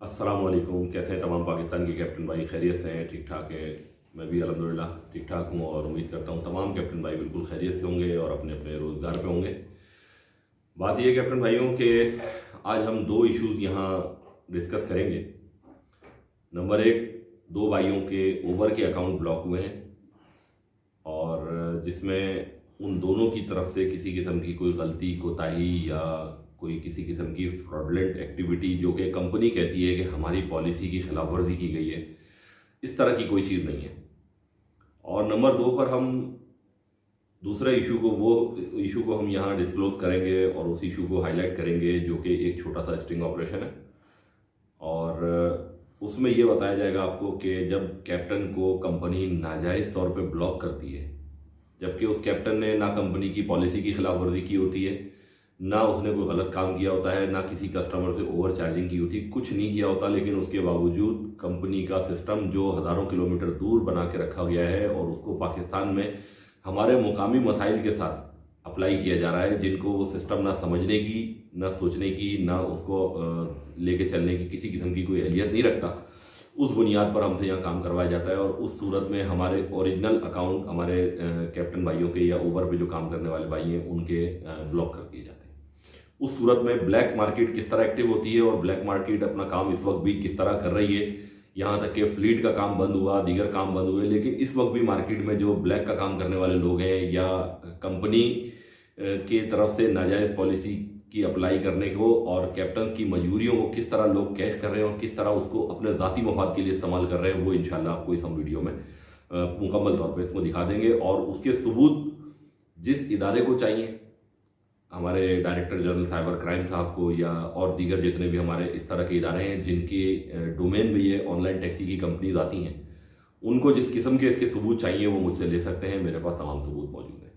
अस्सलाम वालेकुम। कैसे हैं तमाम पाकिस्तान के कैप्टन भाई? खैरियत से हैं? ठीक ठाक है? मैं भी अल्हम्दुलिल्लाह ठीक ठाक हूँ और उम्मीद करता हूँ तमाम कैप्टन भाई बिल्कुल खैरियत से होंगे और अपने अपने रोज़गार पे होंगे। बात यह कैप्टन भाइयों कि आज हम दो इश्यूज़ यहाँ डिस्कस करेंगे। नंबर एक, दो भाइयों के ऊबर के अकाउंट ब्लॉक हुए हैं और जिसमें उन दोनों की तरफ से किसी किस्म की कोई गलती, कोताही या कोई किसी किस्म की फ्रॉडलेंट एक्टिविटी जो कि कंपनी कहती है कि हमारी पॉलिसी की खिलाफ वर्जी की गई है, इस तरह की कोई चीज़ नहीं है। और नंबर दो पर हम दूसरे इशू को हम यहाँ डिस्क्लोज करेंगे और उस इशू को हाईलाइट करेंगे जो कि एक छोटा सा स्टिंग ऑपरेशन है। और उसमें ये बताया जाएगा आपको कि जब कैप्टन को कंपनी नाजायज़ तौर पे ब्लॉक करती है, जबकि उस कैप्टन ने ना कंपनी की पॉलिसी की खिलाफ वर्जी की होती है, ना उसने कोई गलत काम किया होता है, ना किसी कस्टमर से ओवर चार्जिंग की होती, कुछ नहीं किया होता, लेकिन उसके बावजूद कंपनी का सिस्टम जो हज़ारों किलोमीटर दूर बना के रखा गया है और उसको पाकिस्तान में हमारे मुकामी मसाइल के साथ अप्लाई किया जा रहा है, जिनको वो सिस्टम ना समझने की, ना सोचने की, ना उसको लेके चलने की किसी किस्म की कोई अहलियत नहीं रखता, उस बुनियाद पर हमसे यहाँ काम करवाया जाता है। और उस सूरत में हमारे ओरिजिनल अकाउंट हमारे कैप्टन भाइयों के या ऊबर पे जो काम करने वाले भाई हैं उनके ब्लॉक कर दिए जाते हैं। उस सूरत में ब्लैक मार्केट किस तरह एक्टिव होती है और ब्लैक मार्केट अपना काम इस वक्त भी किस तरह कर रही है, यहाँ तक कि फ्लीट का काम बंद हुआ, दीगर काम बंद हुए, लेकिन इस वक्त भी मार्केट में जो ब्लैक का काम करने वाले लोग हैं या कंपनी की तरफ से नाजायज़ पॉलिसी की अप्लाई करने को और कैप्टन्स की मजबूरियों को किस तरह लोग कैश कर रहे हैं और किस तरह उसको अपने ज़ाती मफाद के लिए इस्तेमाल कर रहे हैं, वो इंशाल्लाह आपको इस हम वीडियो में मुकम्मल तौर पर इसको दिखा देंगे। और उसके सबूत जिस इदारे को चाहिए, हमारे डायरेक्टर जनरल साइबर क्राइम साहब को या और दीगर जितने भी हमारे इस तरह के इदारे हैं जिनके डोमेन में ये ऑनलाइन टैक्सी की कंपनीज आती हैं, उनको जिस किस्म के इसके सबूत चाहिए वो मुझसे ले सकते हैं। मेरे पास तमाम सबूत मौजूद हैं,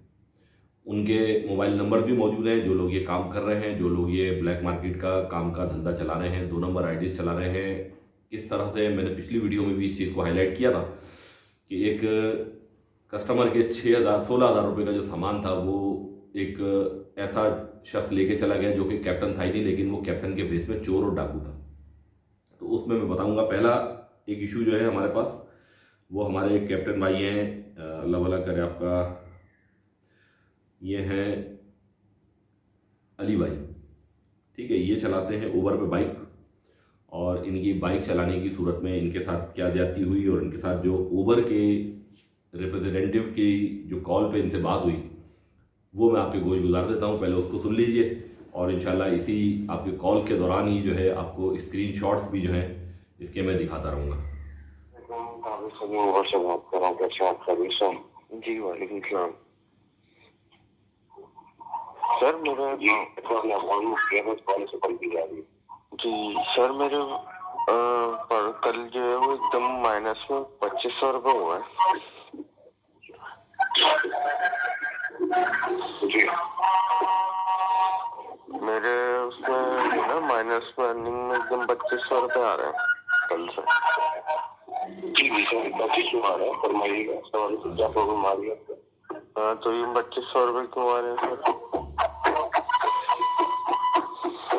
उनके मोबाइल नंबर भी मौजूद हैं। जो लोग ये काम कर रहे हैं, जो लोग ये ब्लैक मार्केट का काम का धंधा चला रहे हैं, 2 नंबर आईडीज चला रहे हैं, किस तरह से मैंने पिछली वीडियो में भी इस चीज़ को हाईलाइट किया था कि एक कस्टमर के 16,000 रुपये का जो सामान था वो एक ऐसा शख्स लेके चला गया जो कि कैप्टन था ही नहीं, लेकिन वो कैप्टन के भेस में चोर और डाकू था। तो उसमें मैं बताऊंगा। पहला एक इशू जो है हमारे पास, वो हमारे एक कैप्टन भाई हैं, अल्लाह भला करे आपका, ये हैं अली भाई, ठीक है। ये चलाते हैं ऊबर पे बाइक और इनकी बाइक चलाने की सूरत में इनके साथ क्या ज्यादती हुई और इनके साथ जो ऊबर के रिप्रेजेंटेटिव की जो कॉल पे इनसे बात हुई वो मैं आपके गोश गुजार देता हूँ। पहले उसको सुन लीजिए और इंशाल्लाह इसी आपके कॉल के दौरान ही जो है आपको स्क्रीनशॉट्स भी जो हैं इसके मैं दिखाता रहूँगा। जी वालेकुम सलाम सर। मेरा जी सर, मेरे पर कल जो है वो एकदम माइनस में 2500 रुपये हुआ है। जी मेरे उसमें जो ना माइनस में अर्निंग में एकदम 2500 रुपये आ रहे हैं कल से। जी सर, 2500 आ रहा है, फरमाइएगा सवाल से क्या प्रॉब्लम आ रही है? हाँ, तो ये 2500 रुपये क्यों आ रहे हैं सर?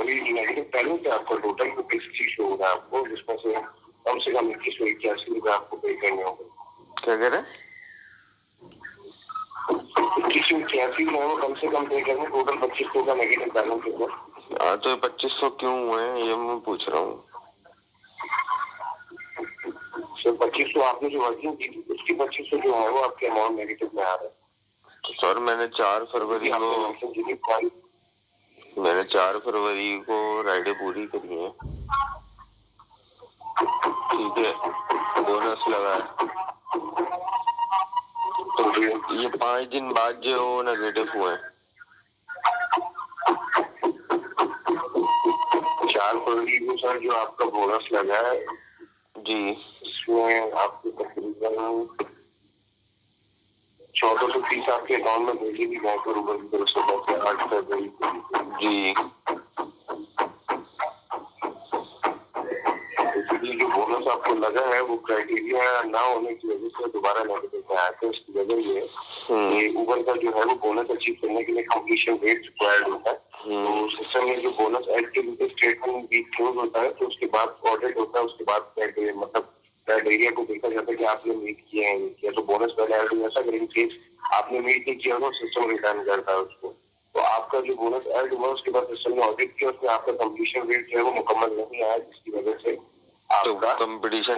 नेगेटिव पहले क्या आपका टोटल रुपीज की शो होगा आपको, जिसमें से कम 2181 रुपये आपको पे करने होंगे। क्या कह रहे हैं? 2181 में वो कम से कम पे करने, टोटल 2500 का नेगेटिव बैलेंस होगा। हाँ, तो 2500 क्यों हुए हैं ये मैं पूछ रहा हूँ सर। 2500 आपने जो वर्किंग की थी उसकी 2500 जो है वो आपके अमाउंट नेगेटिव में आ रहा है। तो सर मैंने 4 फरवरी को राइडें पूरी करी है, ठीक है, बोनस लगा है, तो ये 5 दिन बाद जो वो नेगेटिव हुए। 4 फरवरी को सर जो आपका बोनस लगा है जी, इसमें आपको तकरीबन 1430 आपके अकाउंट में भेजेगी बैंक और ऊबर की तरफ से 8 फरवरी जी। जो बोनस आपको लगा है वो क्राइटेरिया ना होने की वजह से दोबारा नेगेटिव में आया था। इसकी वजह ये ऊबर का जो है वो बोनस अचीव करने के लिए कंप्लीशन रेट रिक्वायर्ड होता है, तो सिस्टम में जो बोनस एक्टिविटी स्टेटमेंट भी क्लोज होता है, तो उसके बाद ऑडिट होता है, उसके बाद मतलब क्राइटेरिया को देखा जाता है कि आपने मीट किया है नहीं किया। तो बोनस पहले ऐड हो जाता है, अगर इन केस आपने मीट नहीं किया तो सिस्टम रिटर्न करता है उसको। तो आपका जो बोनस ऐड हुआ उसके बाद सिस्टम ने ऑडिट किया, उसमें आपका कंप्लीशन रेट जो है वो मुकम्मल नहीं आया, जिसकी वजह से आपका कंपटीशन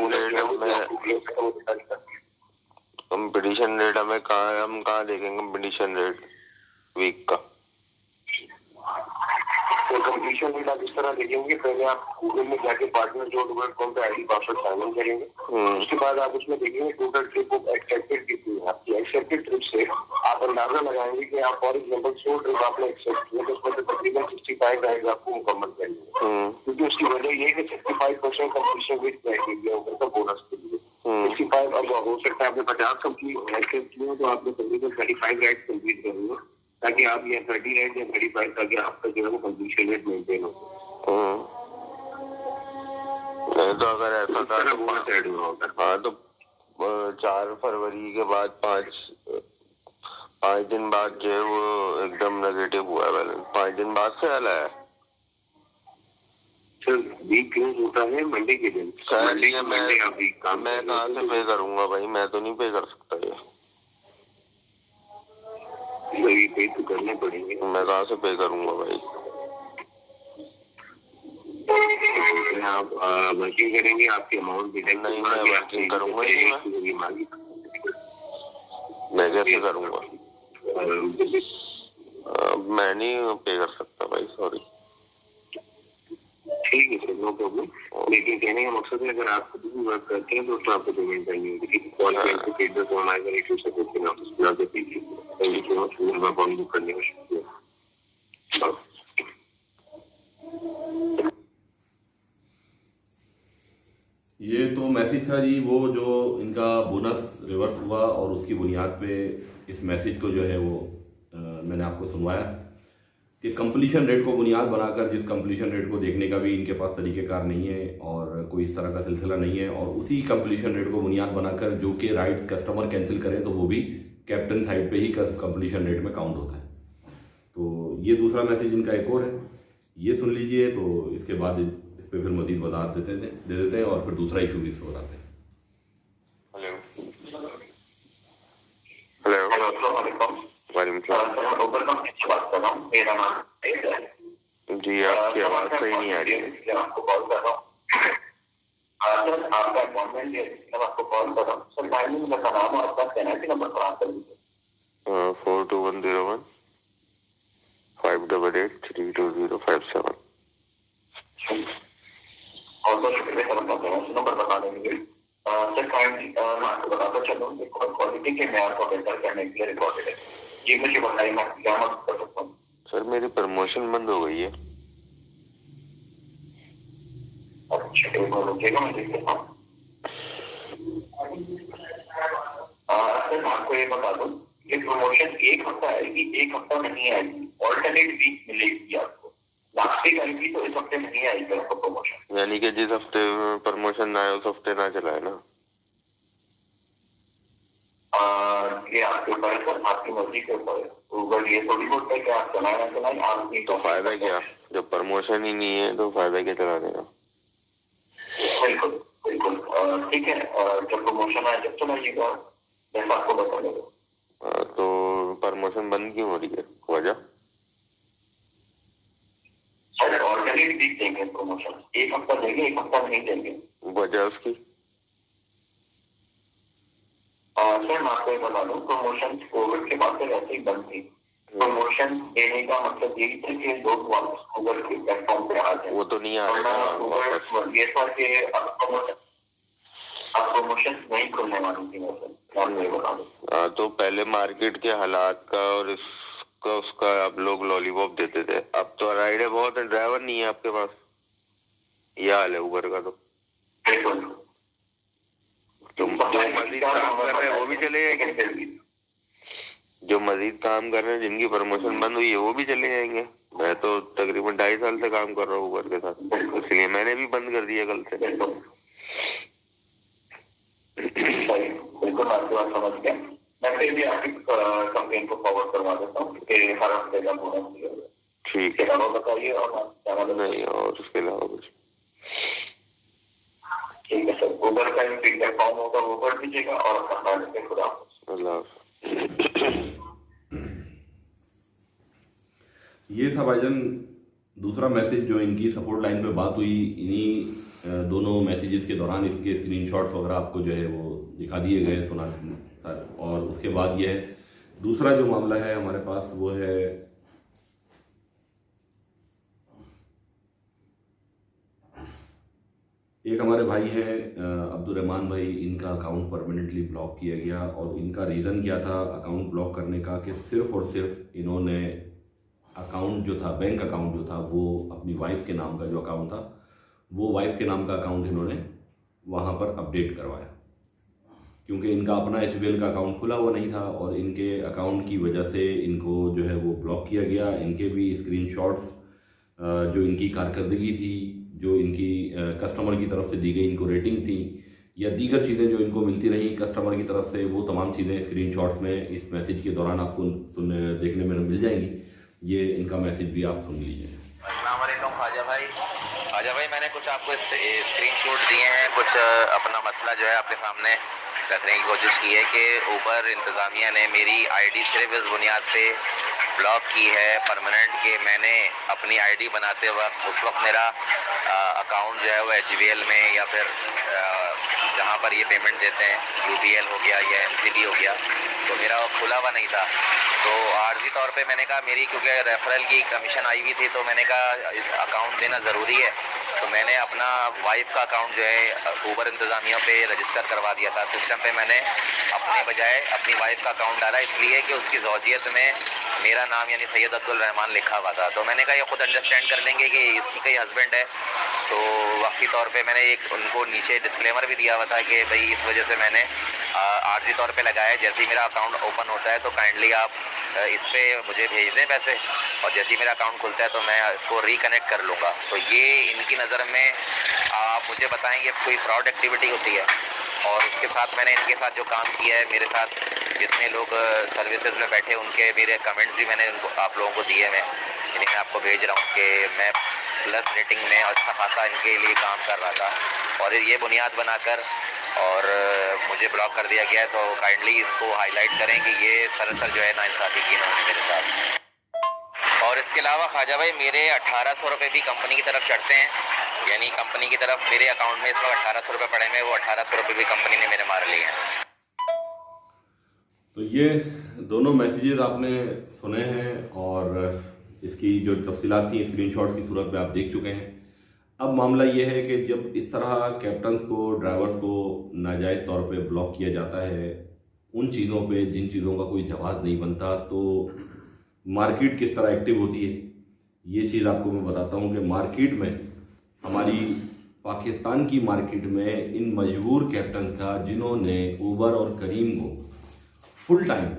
रेट हमें कहाँ देखेंगे कंपटीशन रेट वीक का? तो कंप्लीशन रेट आप इस तरह देखेंगे, पहले आप गूगल में जाके partner.com पे आईडी पासवर्ड साइन इन करेंगे। उसके बाद आप उसमें देखेंगे टोटल ट्रिप ऑफ एक्सेप्टेड कितनी है आपकी। एक्सेप्टेड ट्रिप से आप अंदाजा लगाएंगे कि आप फॉर एग्जांपल 100 ट्रिप आपने एक्सेप्ट किया तो उसमें से तकरीबन 65 राइड आपको मुकम्मल करेंगे, क्योंकि उसकी वजह ये है कि 65% कंप्लीशन रेट क्राइटेरिया होगा बोनस के लिए। 65 अब हो सकता है आपने 50 कंप्लीट एक्सेप्ट किया तो आपने तकरीबन 35 राइड कंप्लीट करेंगे, ताकि आप ये 30 राइड या 35 ताकि आपका जो है वो कंप्लीशन रेट मेंटेन हो। नहीं तो अगर ऐसा था तो बोनस ऐड हुआ होता। हाँ तो 4 फरवरी के बाद 5 दिन बाद जो है वो एकदम नेगेटिव हुआ है बैलेंस। 5 दिन बाद से आया है सर। वीक क्लोज होता है मंडे के दिन। मंडे का मैं कहाँ से पे करूंगा भाई? मैं तो नहीं पे कर सकता ये। पे तो करने पड़ेंगे। मैं कहाँ से पे करूंगा भाई? आप वर्किंग करेंगे, आपकी अमाउंट भी नहीं, मैं वर्किंग करूंगा ही मैं कैसे करूंगा? मैं नहीं पे कर सकता भाई, सॉरी। ठीक है सर, नो प्रॉब्लम। लेकिन कहने का मकसद है अगर आप खुद भी वर्क करते हैं तो आपको पेमेंट चाहिए होगी। कॉल करके फीडबैक होना है, इशू से पूछते हैं ऑफिस में दीजिए। थैंक यू सो मच, मेरा कॉल बुक करने का शुक्रिया। ये तो मैसेज था जी, वो जो इनका बोनस रिवर्स हुआ और उसकी बुनियाद पे इस मैसेज को जो है वो मैंने आपको सुनवाया कि कंप्लीशन रेट को बुनियाद बनाकर, जिस कंप्लीशन रेट को देखने का भी इनके पास तरीक़ेकार नहीं है और कोई इस तरह का सिलसिला नहीं है, और उसी कंप्लीशन रेट को बुनियाद बनाकर जो कि राइट्स कस्टमर कैंसिल करें तो वो भी कैप्टन साइड पे ही कंप्लीशन रेट में काउंट होता है। तो ये दूसरा मैसेज इनका एक और है, ये सुन लीजिए। तो इसके बाद इस पर फिर मज़ीद वजाहत दे देते हैं और फिर दूसरा इशू भी इस पर बताते हैं। बात कर रहा हूँ, मेरा नाम जी, आपकी आवाज़ सही नहीं आ रही है। आपको कॉल कर रहा हूँ सर, आपका अपॉइंटमेंट है, मैं आपको कॉल कर रहा हूँ सर। टाइमिंग का नाम और आपका पेनल्टी नंबर फराहम कर दीजिए। 4101 588 32057। और सर शुक्रिया सर, अपना पेनल्टी नंबर बताने के लिए। सर काइंडली मैं आपको बताता चलूँ, क्वालिटी के मेयार को बेहतर करने के लिए रिकॉर्डेड है। ये मुझे बताइए मैं क्या मदद कर सकता हूँ? सर मेरी प्रमोशन बंद हो गई है। अच्छा, एक मिनट रुकिएगा, मैं देख लेता हूँ। सर मैं आपको ये बता दूँ, ये प्रमोशन 1 हफ्ता आएगी, 1 हफ्ता नहीं आएगी, ऑल्टरनेट वीक मिलेगी आपको। लास्ट वीक आएगी तो इस हफ्ते नहीं आएगी आपको प्रमोशन। यानी कि जिस हफ्ते प्रमोशन ना आए उस हफ्ते ना चला है ना? ये आपके ऊपर है सर, आपकी मर्जी के ऊपर है। ये थोड़ी बहुत है कि आप चलाए ना चलाए, आपकी तो फायदा क्या? जब प्रमोशन ही नहीं है तो फायदा क्या चलाने का? बिल्कुल बिल्कुल ठीक है। जब प्रमोशन आए जब चलाइएगा, जैसा आपको बता देगा। तो प्रमोशन बंद क्यों हो रही है? वजह? सर ऑल्टरनेट वीक देंगे प्रमोशन, 1 हफ्ता देंगे, 1 हफ्ता नहीं देंगे। वजह उसकी? सर मैं आपको बता दूं, प्रमोशन कोविड के बाद से वैसे ही बंद थी। प्रमोशन देने का मतलब यही था कि लोग वापस गूगल के प्लेटफॉर्म पे आ जाए। वो तो नहीं आ रहा वापस। ये था कि अब प्रमोशन नहीं खुलने वाली थी। मैं बता दूं, तो पहले मार्केट के हालात का और इसका उसका आप लोग लॉलीपॉप देते थे। अब तो राइडे बहुत है, ड्राइवर नहीं है आपके पास। यह हाल है उबर का। तो बिल्कुल जो मजीद काम कर रहे हैं वो भी चले जाएंगे। जो मजीद काम कर रहे हैं, जिनकी प्रमोशन बंद हुई है, वो भी चले जाएंगे। मैं तो तकरीबन 2.5 साल से काम कर रहा हूँ उबर के साथ, इसलिए मैंने भी बंद कर दिया कल से। बिल्कुल आपकी बात समझ गया। मैं फिर भी आपकी कंप्लेन को फॉरवर्ड करवा देता हूँ कि हर हफ्ते का बोनस दिया। ठीक है, बताइए। और नहीं, और उसके अलावा कुछ? ठीक है सर, ऊबर का फीडबैक फॉर्म होगा, वो भर दीजिएगा और ये था भाईजान दूसरा मैसेज जो इनकी सपोर्ट लाइन पे बात हुई। इन्हीं दोनों मैसेजेस के दौरान इसके स्क्रीनशॉट्स वगैरह आपको जो है वो दिखा दिए गए सुना। और उसके बाद ये दूसरा जो मामला है हमारे पास वो है एक हमारे भाई हैं अब्दुर्रहमान भाई, इनका अकाउंट परमानेंटली ब्लॉक किया गया। और इनका रीज़न क्या था अकाउंट ब्लॉक करने का कि सिर्फ़ और सिर्फ इन्होंने अकाउंट जो था, बैंक अकाउंट जो था, वो अपनी वाइफ के नाम का जो अकाउंट था, वो वाइफ के नाम का अकाउंट इन्होंने वहाँ पर अपडेट करवाया, क्योंकि इनका अपना HBL का अकाउंट खुला हुआ नहीं था। और इनके अकाउंट की वजह से इनको जो है वो ब्लॉक किया गया। इनके भी स्क्रीनशॉट्स जो इनकी कारकर्दगी थी, जो इनकी कस्टमर की तरफ से दी गई इनको रेटिंग थी, या दीगर चीज़ें जो इनको मिलती रही कस्टमर की तरफ से, वो तमाम चीज़ें स्क्रीनशॉट्स में इस मैसेज के दौरान आपको देखने में मिल जाएंगी। ये इनका मैसेज भी आप सुन लीजिए। अस्सलाम वालेकुम ख्वाजा भाई, मैंने कुछ आपको स्क्रीनशॉट दिए हैं, कुछ अपना मसला जो है आपके सामने रखने की कोशिश की है कि ऊबर इंतज़ामिया ने मेरी आईडी सिर्फ इस बुनियाद पे ब्लॉक की है परमानेंट, कि मैंने अपनी आईडी बनाते वक्त उस वक्त मेरा अकाउंट जो है वो HBL में या फिर जहाँ पर ये पेमेंट देते हैं UBL हो गया या NCD हो गया, तो मेरा खुला हुआ नहीं था। तो आर्जी तौर पे मैंने कहा मेरी, क्योंकि रेफरल की कमीशन आई हुई थी, तो मैंने कहा अकाउंट देना ज़रूरी है। तो मैंने अपना वाइफ का अकाउंट जो है ऊबर इंतज़ामिया पे रजिस्टर करवा दिया था। सिस्टम पे मैंने अपने बजाय अपनी वाइफ का अकाउंट डाला, इसलिए कि उसकी ज़ौजियत में मेरा नाम यानी सैयद अब्दुल रहमान लिखा हुआ था। तो मैंने कहा ये खुद अंडरस्टैंड कर लेंगे कि इसी का ही हस्बैंड है। तो वक्ती तौर पे मैंने एक उनको नीचे डिस्क्लेमर भी दिया हुआ था कि भाई इस वजह से मैंने आर्जी तौर पे लगाया है, जैसे ही मेरा अकाउंट ओपन होता है तो काइंडली आप इस पर मुझे भेज दें पैसे, और जैसे ही मेरा अकाउंट खुलता है तो मैं इसको रिकनेक्ट कर लूँगा। तो ये इनकी नज़र में आप मुझे बताएं ये कोई फ्रॉड एक्टिविटी होती है? और उसके साथ मैंने इनके साथ जो काम किया है, मेरे साथ जितने लोग सर्विसेज में बैठे उनके मेरे कमेंट्स भी मैंने उनको आप लोगों को दिए हैं, इन्हें मैं आपको भेज रहा हूँ कि मैं प्लस रेटिंग में अच्छा खासा इनके लिए काम कर रहा था और ये बुनियाद बनाकर और मुझे ब्लॉक कर दिया गया है। तो काइंडली इसको हाईलाइट करें कि ये सरासर जो है नाइंसाफ़ी की इन्होंने मेरे साथ। और इसके अलावा ख्वाजा भाई मेरे 1800 रुपये भी कंपनी की तरफ चढ़ते हैं, यानी कंपनी की तरफ मेरे अकाउंट में इस वक्त 1800 रुपये पड़े हैं, वो 1800 रुपये भी कंपनी ने मेरे मार लिए हैं। तो ये दोनों मैसेजेस आपने सुने हैं और इसकी जो तफसीलात थी स्क्रीनशॉट्स की सूरत में आप देख चुके हैं। अब मामला ये है कि जब इस तरह कैप्टन्स को, ड्राइवर्स को नाजायज़ तौर पे ब्लॉक किया जाता है उन चीज़ों पे जिन चीज़ों का कोई जवाब नहीं बनता, तो मार्केट किस तरह एक्टिव होती है ये चीज़ आपको मैं बताता हूँ कि मार्केट में, हमारी पाकिस्तान की मार्केट में इन मजबूर कैप्टन का जिन्होंने ऊबर और करीम को फुल टाइम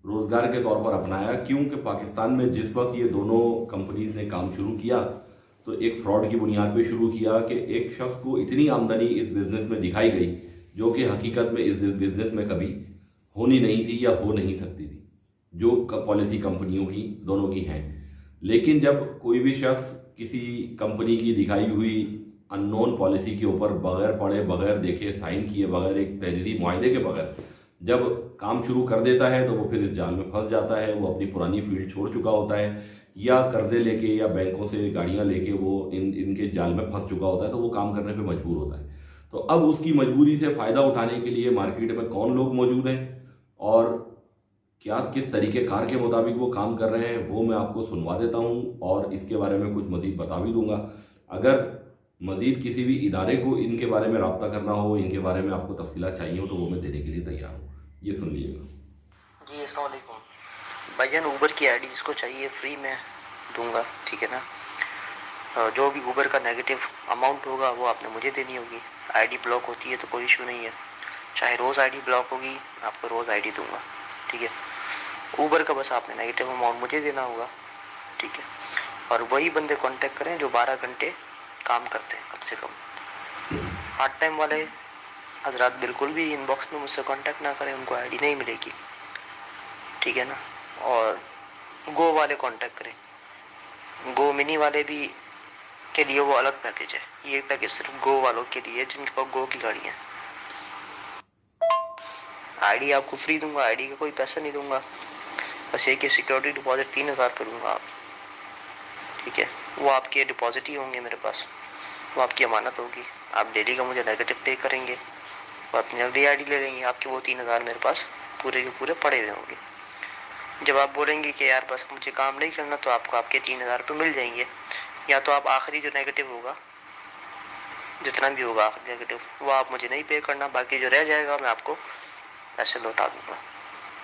रोज़गार के तौर पर अपनाया, क्योंकि पाकिस्तान में जिस वक्त ये दोनों कंपनीज ने काम शुरू किया तो एक फ्रॉड की बुनियाद पे शुरू किया कि एक शख्स को इतनी आमदनी इस बिज़नेस में दिखाई गई जो कि हकीकत में इस बिज़नेस में कभी होनी नहीं थी या हो नहीं सकती थी, जो पॉलिसी कंपनियों की दोनों की हैं। लेकिन जब कोई भी शख्स किसी कंपनी की दिखाई हुई अननोन पॉलिसी के ऊपर बगैर पढ़े, बगैर देखे, साइन किए बगैर, एक तहरीरी मुआहदे के बगैर जब काम शुरू कर देता है तो वो फिर इस जाल में फंस जाता है। वो अपनी पुरानी फील्ड छोड़ चुका होता है या कर्जे लेके या बैंकों से गाड़ियां लेके वो इनके जाल में फंस चुका होता है, तो वो काम करने पे मजबूर होता है। तो अब उसकी मजबूरी से फ़ायदा उठाने के लिए मार्केट में कौन लोग मौजूद हैं और क्या किस तरीके कार के मुताबिक वो काम कर रहे हैं वो मैं आपको सुनवा देता हूँ और इसके बारे में कुछ मज़ीद बता भी दूंगा। अगर मज़ीद किसी भी इदारे को इनके बारे में रब्ता करना हो, इनके बारे में आपको तफसीलात चाहिए हो, तो वो मैं देने के लिए तैयार हूँ। ये सुन लीजिएगा जी। अस्सलाम वालेकुम भाईजान, ऊबर की आईडी जिसको चाहिए फ्री में दूंगा, ठीक है ना। जो भी ऊबर का नेगेटिव अमाउंट होगा वो आपने मुझे देनी होगी। आईडी ब्लॉक होती है तो कोई इशू नहीं है, चाहे रोज़ आईडी ब्लॉक होगी आपको रोज़ आईडी दूंगा, ठीक है। ऊबर का बस आपने नेगेटिव अमाउंट मुझे देना होगा, ठीक है। और वही बंदे कांटेक्ट करें जो 12 घंटे काम करते हैं कम से कम। पार्ट टाइम वाले हजरात बिल्कुल भी इनबॉक्स में मुझसे कांटेक्ट ना करें, उनको आईडी नहीं मिलेगी, ठीक है ना। और गो वाले कांटेक्ट करें, गो मिनी वाले भी के लिए वो अलग पैकेज है, ये पैकेज सिर्फ गो वालों के लिए जिनके पास गो की गाड़ी है। आईडी आपको फ्री दूंगा, आईडी का कोई पैसा नहीं दूंगा, बस ये कि सिक्योरिटी डिपॉजिट 3000 पे दूंगा आप, ठीक है। वो आपके डिपॉजिट ही होंगे मेरे पास, वो आपकी अमानत होगी। आप डेली का मुझे नेगेटिव पे करेंगे, वो अपनी अगली आईडी ले लेंगे, आपके वो 3000 मेरे पास पूरे के पूरे पड़े हुए होंगे। जब आप बोलेंगे कि यार बस मुझे काम नहीं करना, तो आपको आपके 3000 रुपये मिल जाएंगे। या तो आप आखिरी जो नेगेटिव होगा, जितना भी होगा आखिरी नेगेटिव, वो आप मुझे नहीं पे करना, बाकी जो रह जाएगा मैं आपको पैसे लौटा दूंगा,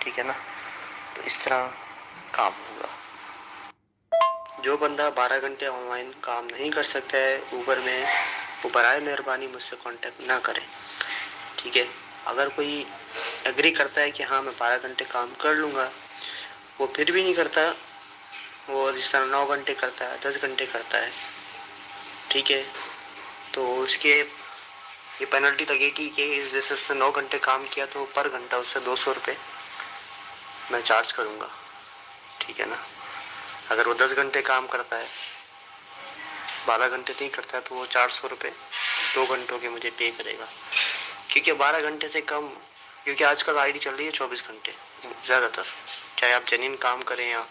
ठीक है ना। तो इस तरह काम होगा। जो बंदा 12 घंटे ऑनलाइन काम नहीं कर सकता है ऊबर में, वो बराए मेहरबानी मुझसे कांटेक्ट ना करें, ठीक है। अगर कोई एग्री करता है कि हाँ मैं 12 घंटे काम कर लूँगा, वो फिर भी नहीं करता, वो जिस तरह 9 घंटे करता है, 10 घंटे करता है, ठीक है, तो उसके ये पेनल्टी लगेगी कि जैसे उसने 9 घंटे काम किया तो पर घंटा उससे 200 रुपये मैं चार्ज करूँगा, ठीक है ना। अगर वो 10 घंटे काम करता है, 12 घंटे नहीं करता है, तो वो 400 रुपये 2 घंटों के मुझे पे करेगा। क्योंकि 12 घंटे से कम, क्योंकि आजकल आईडी चल रही है 24 घंटे ज़्यादातर, चाहे आप जेन्युइन काम करें या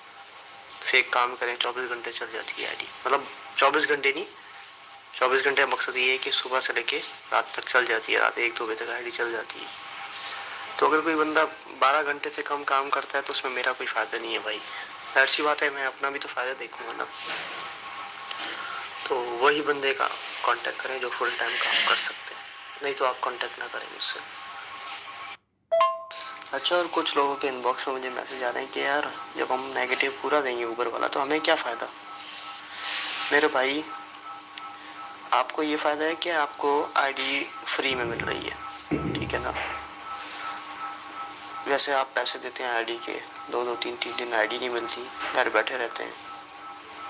फेक काम करें, 24 घंटे चल जाती है आईडी। मतलब 24 घंटे नहीं, 24 घंटे का मकसद ये है कि सुबह से लेके रात तक चल जाती है, रात 1-2 बजे तक आईडी चल जाती है। तो अगर कोई बंदा 12 घंटे से कम काम करता है तो उसमें मेरा कोई फ़ायदा नहीं है भाई, ऐसी बात है, मैं अपना भी तो फ़ायदा देखूंगा ना। तो वही बंदे का कांटेक्ट करें जो फुल टाइम काम कर सकते हैं, नहीं तो आप कांटेक्ट ना करें मुझसे। अच्छा, और कुछ लोगों के इनबॉक्स में मुझे मैसेज आ रहे हैं कि यार जब हम नेगेटिव पूरा देंगे ऊबर वाला तो हमें क्या फ़ायदा। मेरे भाई, आपको ये फ़ायदा है कि आपको आईडी फ्री में मिल रही है, ठीक है ना। वैसे आप पैसे देते हैं आईडी के, 2-2, 3-3 दिन आईडी नहीं मिलती, घर बैठे रहते हैं,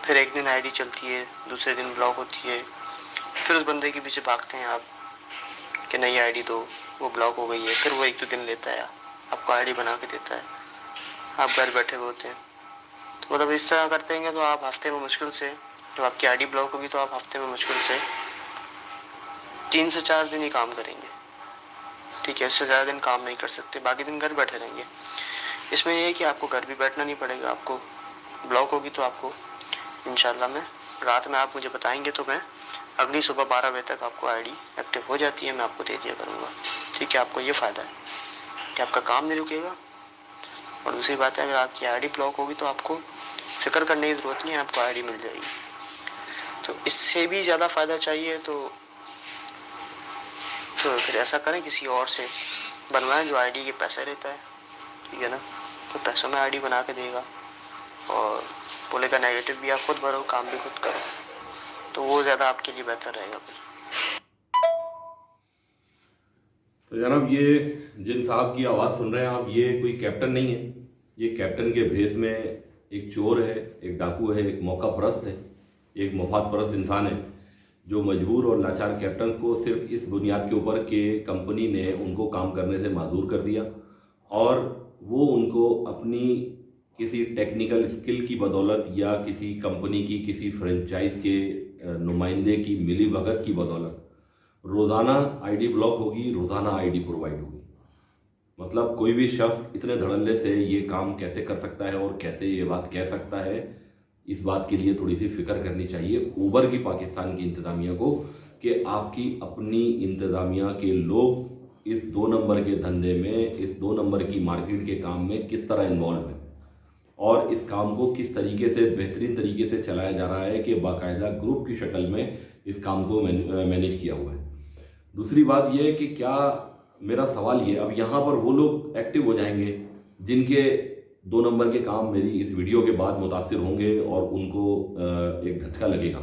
फिर एक दिन आईडी चलती है, दूसरे दिन ब्लॉक होती है, फिर उस बंदे के पीछे भागते हैं आप कि नई आईडी दो, वो ब्लॉक हो गई है, फिर वो 1-2 दिन लेता है, आपको आईडी बना के देता है, आप घर बैठे हुए होते हैं। तो मतलब इस तरह करते हैं तो आप हफ्ते में मुश्किल से, जब आपकी आईडी ब्लॉक होगी तो आप हफ्ते में मुश्किल से 3 से 4 दिन ही काम करेंगे, ठीक है। इससे ज़्यादा दिन काम नहीं कर सकते, बाकी दिन घर बैठे रहेंगे। इसमें यह है कि आपको घर भी बैठना नहीं पड़ेगा, आपको ब्लॉक होगी तो आपको इंशाल्लाह मैं रात में, आप मुझे बताएंगे तो मैं अगली सुबह 12 बजे तक आपको आईडी एक्टिव हो जाती है, मैं आपको दे दिया करूँगा, ठीक है। आपको ये फ़ायदा है कि आपका काम नहीं रुकेगा, और दूसरी बात है अगर आपकी आईडी ब्लॉक होगी तो आपको फिक्र करने की ज़रूरत नहीं है, आपको आईडी मिल जाएगी। तो इससे भी ज़्यादा फ़ायदा चाहिए तो फिर ऐसा करें, किसी और से बनवाएं जो आईडी के पैसे रहता है, ठीक है ना। तो पैसों में आईडी बना के देगा और बोलेगा नेगेटिव भी आप खुद भरो, काम भी खुद करो, तो वो ज़्यादा आपके लिए बेहतर रहेगा फिर। तो जनाब, ये जिन साहब की आवाज़ सुन रहे हैं आप, ये कोई कैप्टन नहीं है, ये कैप्टन के भेस में एक चोर है, एक डाकू है, एक मौका परस्त है, एक मफाद परस्त इंसान है, जो मजबूर और लाचार कैप्टन्स को सिर्फ इस बुनियाद के ऊपर कि कंपनी ने उनको काम करने से माजूर कर दिया और वो उनको अपनी किसी टेक्निकल स्किल की बदौलत या किसी कंपनी की किसी फ्रेंचाइज के नुमाइंदे की मिली भगत की बदौलत रोज़ाना आईडी ब्लॉक होगी, रोज़ाना आईडी प्रोवाइड होगी। मतलब कोई भी शख्स इतने धड़ल्ले से ये काम कैसे कर सकता है और कैसे ये बात कह सकता है, इस बात के लिए थोड़ी सी फिक्र करनी चाहिए ऊबर की, पाकिस्तान की इंतज़ामिया को, कि आपकी अपनी इंतज़ामिया के लोग इस 2 नंबर के धंधे में, इस 2 नंबर की मार्केट के काम में किस तरह इन्वॉल्व है और इस काम को किस तरीके से बेहतरीन तरीके से चलाया जा रहा है कि बाकायदा ग्रुप की शक्ल में इस काम को मैनेज किया हुआ है। दूसरी बात यह है कि क्या, मेरा सवाल ये, अब यहाँ पर वो लोग एक्टिव हो जाएंगे जिनके 2 नंबर के काम मेरी इस वीडियो के बाद मुतासिर होंगे और उनको एक धचका लगेगा,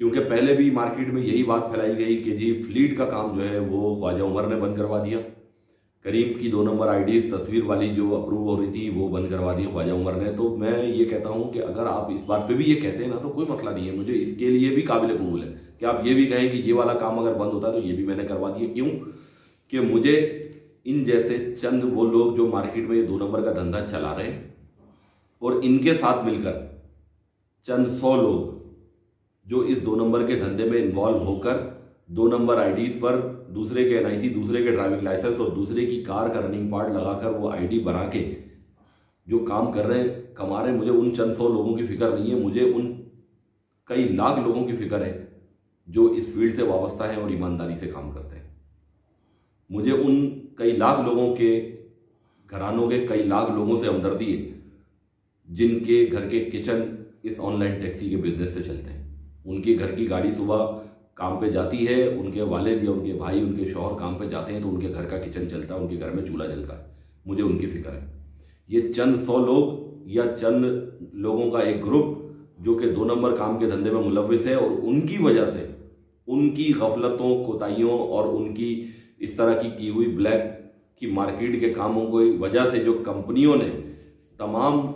क्योंकि पहले भी मार्केट में यही बात फैलाई गई कि जी फ्लीट का काम जो है वो ख्वाजा उमर ने बंद करवा दिया, करीम की 2 नंबर आईडी तस्वीर वाली जो अप्रूव हो रही थी वो बंद करवा दी ख्वाजा उमर ने। तो मैं ये कहता हूँ कि अगर आप इस बात पे भी ये कहते हैं ना तो कोई मसला नहीं है, मुझे इसके लिए भी काबिल कबूल है कि आप ये भी कहें कि ये वाला काम अगर बंद होता है तो ये भी मैंने करवा दिया। क्यों कि मुझे इन जैसे चंद वो लोग जो मार्केट में ये 2 नंबर का धंधा चला रहे हैं और इनके साथ मिलकर चंद 100 लोग जो इस 2 नंबर के धंधे में इन्वॉल्व होकर 2 नंबर आईडीज पर दूसरे के एनआईसी, दूसरे के ड्राइविंग लाइसेंस और दूसरे की कार का रनिंग पार्ट लगाकर वो आईडी बना के जो काम कर रहे हैं, कमा रहे हैं, मुझे उन चंद 100 लोगों की फिक्र नहीं है। मुझे उन कई लाख लोगों की फिक्र है जो इस फील्ड से वाबस्ता हैं और ईमानदारी से काम करते हैं। मुझे उन कई लाख लोगों के घरानों के कई लाख लोगों से हमदर्दी है जिनके घर के किचन इस ऑनलाइन टैक्सी के बिजनेस से चलते हैं। उनके घर की गाड़ी सुबह काम पे जाती है, उनके वालिद या उनके भाई, उनके शौहर काम पे जाते हैं तो उनके घर का किचन चलता है, उनके घर में चूल्हा जलता है। मुझे उनकी फिक्र है। ये चंद 100 लोग या चंद लोगों का एक ग्रुप जो कि 2 नंबर काम के धंधे में मुलव्विस है और उनकी वजह से उनकी गफलतों, कोताहियों और उनकी इस तरह की हुई ब्लैक की मार्केट के कामों की वजह से जो कंपनियों ने तमाम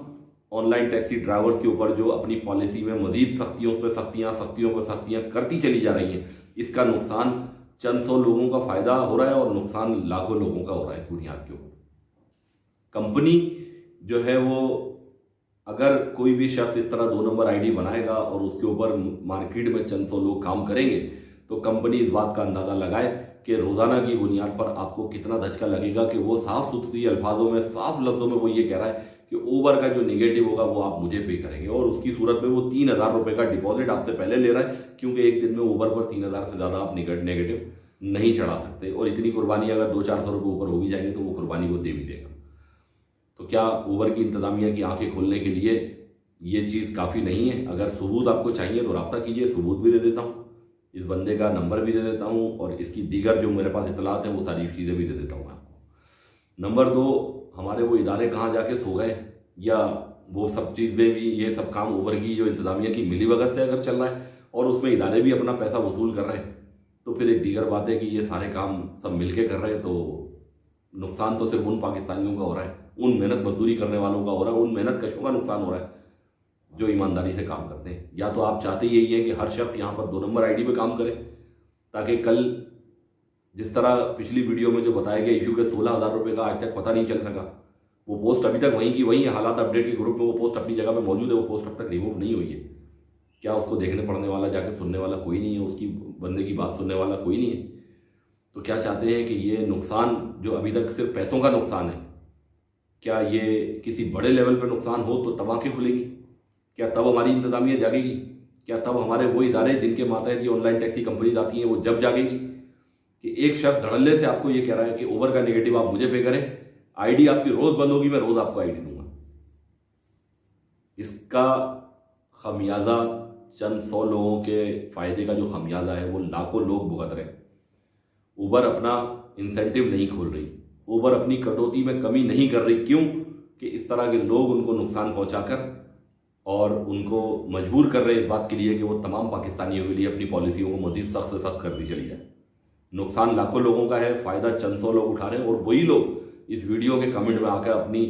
ऑनलाइन टैक्सी ड्राइवर्स के ऊपर जो अपनी पॉलिसी में मजीद सख्तियों पर सख्तियां करती चली जा रही हैं, इसका नुकसान चंद 100 लोगों का फायदा हो रहा है और नुकसान लाखों लोगों का हो रहा है। इस बुनियाद के ऊपर कंपनी जो है वो, अगर कोई भी शख्स इस तरह 2 नंबर आईडी बनाएगा और उसके ऊपर मार्केट में चंद 100 लोग काम करेंगे तो कंपनी इस बात का अंदाजा लगाए कि रोजाना की बुनियाद पर आपको कितना धचका लगेगा कि वो साफ सुथरी अल्फाजों में, साफ लफ्जों में वो ये कह रहा है कि उबर का जो नेगेटिव होगा वो आप मुझे पे करेंगे, और उसकी सूरत में वो 3000 रुपये का डिपॉजिट आपसे पहले ले रहा है, क्योंकि एक दिन में उबर पर 3000 से ज़्यादा आप नेगेटिव नहीं चढ़ा सकते, और इतनी कुर्बानी अगर 200-400 रुपये ऊपर हो भी जाएंगे तो वो कुर्बानी वो दे भी देगा। तो क्या उबर की इंतजामिया की आंखें खोलने के लिए ये चीज़ काफ़ी नहीं है? अगर सबूत आपको चाहिए तो रब्ता कीजिए, सबूत भी दे देता हूँ, इस बंदे का नंबर भी दे देता हूँ और इसकी दीगर जो मेरे पास इतलात है वो सारी चीज़ें भी दे देता हूँ आपको। नंबर 2, हमारे वो इदारे कहाँ जाके सो गए, या वो सब चीज़ें भी, ये सब काम उबर की जो इंतजामिया की मिलीभगत से अगर चल रहा है और उसमें इदारे भी अपना पैसा वसूल कर रहे हैं, तो फिर एक दीगर बात है कि ये सारे काम सब मिलके कर रहे हैं, तो नुकसान तो सिर्फ उन पाकिस्तानियों का हो रहा है, उन मेहनत मजदूरी करने वालों का हो रहा है, उन मेहनत कशों का नुकसान हो रहा है जो ईमानदारी से काम करते हैं। या तो आप चाहते यही है कि हर शख्स यहाँ पर 2 नंबर आईडी पे काम करे, ताकि कल जिस तरह पिछली वीडियो में जो बताया गया इशू के 16,000 रुपये का आज तक पता नहीं चल सका, वो पोस्ट अभी तक वहीं की वहीं है, हालात अपडेट के ग्रुप में वो पोस्ट अपनी जगह पे मौजूद है, वो पोस्ट अब तक रिमूव नहीं हुई है। क्या उसको देखने पढ़ने वाला, जाके सुनने वाला कोई नहीं है, उसकी बंदे की बात सुनने वाला कोई नहीं है? तो क्या चाहते हैं कि ये नुकसान जो अभी तक सिर्फ पैसों का नुकसान है, क्या ये किसी बड़े लेवल पर नुकसान हो तो तब आंखें खुलेगी? क्या तब हमारी इंतजामिया जागेगी? क्या तब हमारे वो इदारे जिनके मातहत ये ऑनलाइन टैक्सी कंपनीज आती हैं वो जब जागेगी कि एक शख्स धड़ल्ले से आपको ये कह रहा है कि उबर का नेगेटिव आप मुझे पे करें, आईडी आपकी रोज बंद होगी, मैं रोज आपको आईडी दूंगा। इसका खमियाजा चंद 100 लोगों के फायदे का जो खमियाजा है वो लाखों लोग भुगत रहे हैं। उबर अपना इंसेंटिव नहीं खोल रही, उबर अपनी कटौती में कमी नहीं कर रही। क्यों? कि इस तरह के लोग उनको नुकसान पहुंचाकर और उनको मजबूर कर रहे हैं इस बात के लिए कि वो तमाम पाकिस्तानियों के लिए अपनी पॉलिसियों को मजीद सख्त से सख्त करती चली जाए। नुकसान लाखों लोगों का है, फ़ायदा चंद 100 लोग उठा रहे हैं, और वही लोग इस वीडियो के कमेंट में आकर अपनी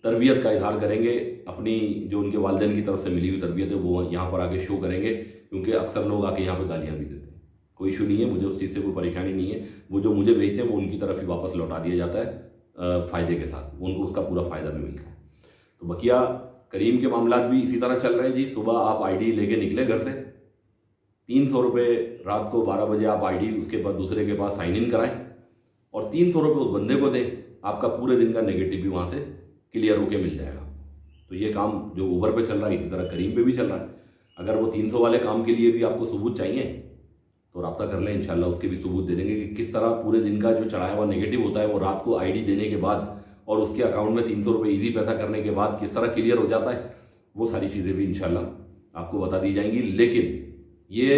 तरबियत का इजहार करेंगे, अपनी जो उनके वालिदैन की तरफ से मिली हुई तरबियत है वो यहाँ पर आके शो करेंगे, क्योंकि अक्सर लोग आके यहाँ पर गालियाँ भी देते हैं। कोई इशू नहीं है, मुझे उस चीज़ से कोई परेशानी नहीं है। वो जो मुझे भेजते हैं वो उनकी तरफ ही वापस लौटा दिया जाता है फ़ायदे के साथ, उनको उसका पूरा फ़ायदा भी मिलता है। तो बकिया करीम के मामला भी इसी तरह चल रहे हैं जी। सुबह आप आईडी लेके निकले घर से, 300 रुपये रात को 12 बजे आप आईडी उसके बाद दूसरे के पास साइन इन कराएं और 300 रुपये उस बंदे को दें, आपका पूरे दिन का नेगेटिव भी वहाँ से क्लियर होके मिल जाएगा। तो ये काम जो उबर पे चल रहा है इसी तरह करीम पे भी चल रहा है। अगर वो 300 वाले काम के लिए भी आपको सबूत चाहिए तो रब्ता कर लें, इंशाल्लाह उसके भी सबूत दे देंगे कि किस तरह पूरे दिन का जो चढ़ाया हुआ नेगेटिव होता है वो रात को आईडी देने के बाद और उसके अकाउंट में 300 रुपये ईजी पैसा करने के बाद किस तरह क्लियर हो जाता है, वो सारी चीज़ें भी इंशाल्लाह आपको बता दी जाएंगी। लेकिन ये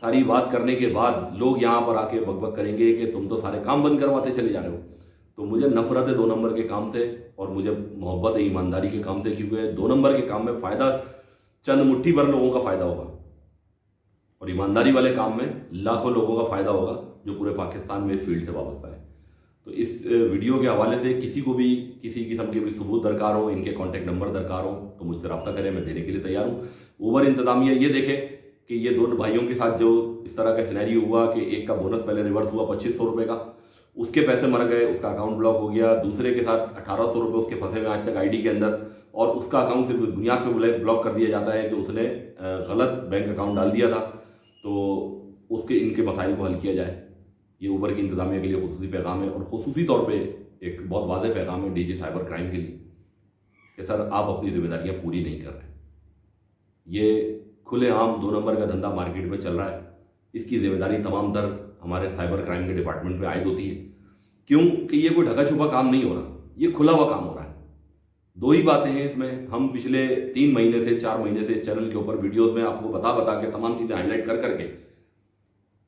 सारी बात करने के बाद लोग यहाँ पर आके बकबक करेंगे कि तुम तो सारे काम बंद करवाते चले जा रहे हो। तो मुझे नफरत है 2 नंबर के काम से और मुझे मोहब्बत है ईमानदारी के काम से, क्योंकि 2 नंबर के काम में फ़ायदा चंद मुट्ठी भर लोगों का फ़ायदा होगा और ईमानदारी वाले काम में लाखों लोगों का फ़ायदा होगा जो पूरे पाकिस्तान में इस फील्ड से वाबस्ता है। तो इस वीडियो के हवाले से किसी को भी किसी किस्म के भी सबूत दरकार हो, इनके कॉन्टैक्ट नंबर दरकार हो तो मुझसे रब्ता करें, मैं देने के लिए तैयार हूँ। उबर इंतजामिया ये देखे कि ये 2 भाइयों के साथ जो इस तरह का सिनेरियो हुआ कि एक का बोनस पहले रिवर्स हुआ 2500 रुपये का, उसके पैसे मर गए, उसका अकाउंट ब्लॉक हो गया, दूसरे के साथ 1800 रुपये उसके फंसे हुए आज तक आईडी के अंदर, और उसका अकाउंट सिर्फ इस बुनियाद पे ब्लॉक कर दिया जाता है कि उसने गलत बैंक अकाउंट डाल दिया था, तो उसके इनके मसाइल को हल किया जाए। ये ऊबर की इंतजामिया के लिए खुसूसी पैगाम है, और खुसूसी तौर पे एक बहुत वाज़ेह पैगाम है डीजी साइबर क्राइम के लिए कि सर आप अपनी जिम्मेदारियां पूरी नहीं कर रहे। ये खुलेआम 2 नंबर का धंधा मार्केट में चल रहा है, इसकी जिम्मेदारी तमाम तर हमारे साइबर क्राइम के डिपार्टमेंट पे आयद होती है। क्यों कि ये कोई ढका छुपा काम नहीं हो रहा, ये खुला हुआ काम हो रहा है। 2 ही बातें हैं इसमें। हम पिछले 3 महीने से 4 महीने से इस चैनल के ऊपर वीडियोस में आपको बता के तमाम चीज़ें हाईलाइट कर करके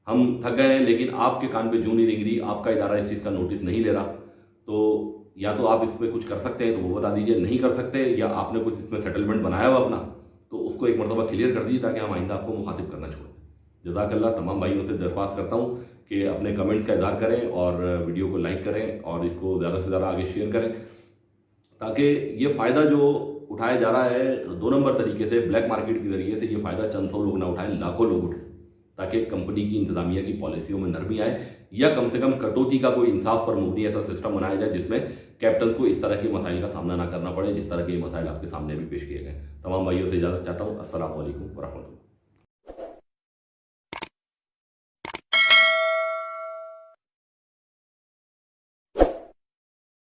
हम थक गए हैं, लेकिन आपके कान पे जूं नहीं निकली, आपका इदारा इस चीज़ का नोटिस नहीं ले रहा। तो या तो आप इस पर कुछ कर सकते हैं तो वो बता दीजिए, नहीं कर सकते या आपने कुछ इसमें सेटलमेंट बनाया हुआ अपना तो उसको एक मरतबा क्लियर कर दीजिए ताकि हम आइंदा आपको मुखातिब करना छोड़ दें। जज़ाकल्लाह। तमाम भाइयों से दरख्वास्त करता हूँ कि अपने कमेंट्स का इज़हार करें और वीडियो को लाइक करें और इसको ज़्यादा से ज़्यादा आगे शेयर करें, ताकि ये फ़ायदा जो उठाया जा रहा है 2 नंबर तरीके से, ब्लैक मार्केट के ज़रिए से, ये फ़ायदा चंद 100 लोग ना उठाएं, लाखों लोग उठाएं, ताकि कंपनी की इंतजामिया की पॉलिसियों में नरमी आए, या कम से कम कटौती का कोई इंसाफ पर मुबनी ऐसा सिस्टम बनाया जाए जिसमें कैप्टन्स को इस तरह के मसाइल का सामना ना करना पड़े जिस तरह के मसाइल आपके सामने भी पेश किए गए। तमाम भाइयों से इजाज़त चाहता हूँ। अस्सलाम वालेकुम व रहमतुल्लाह।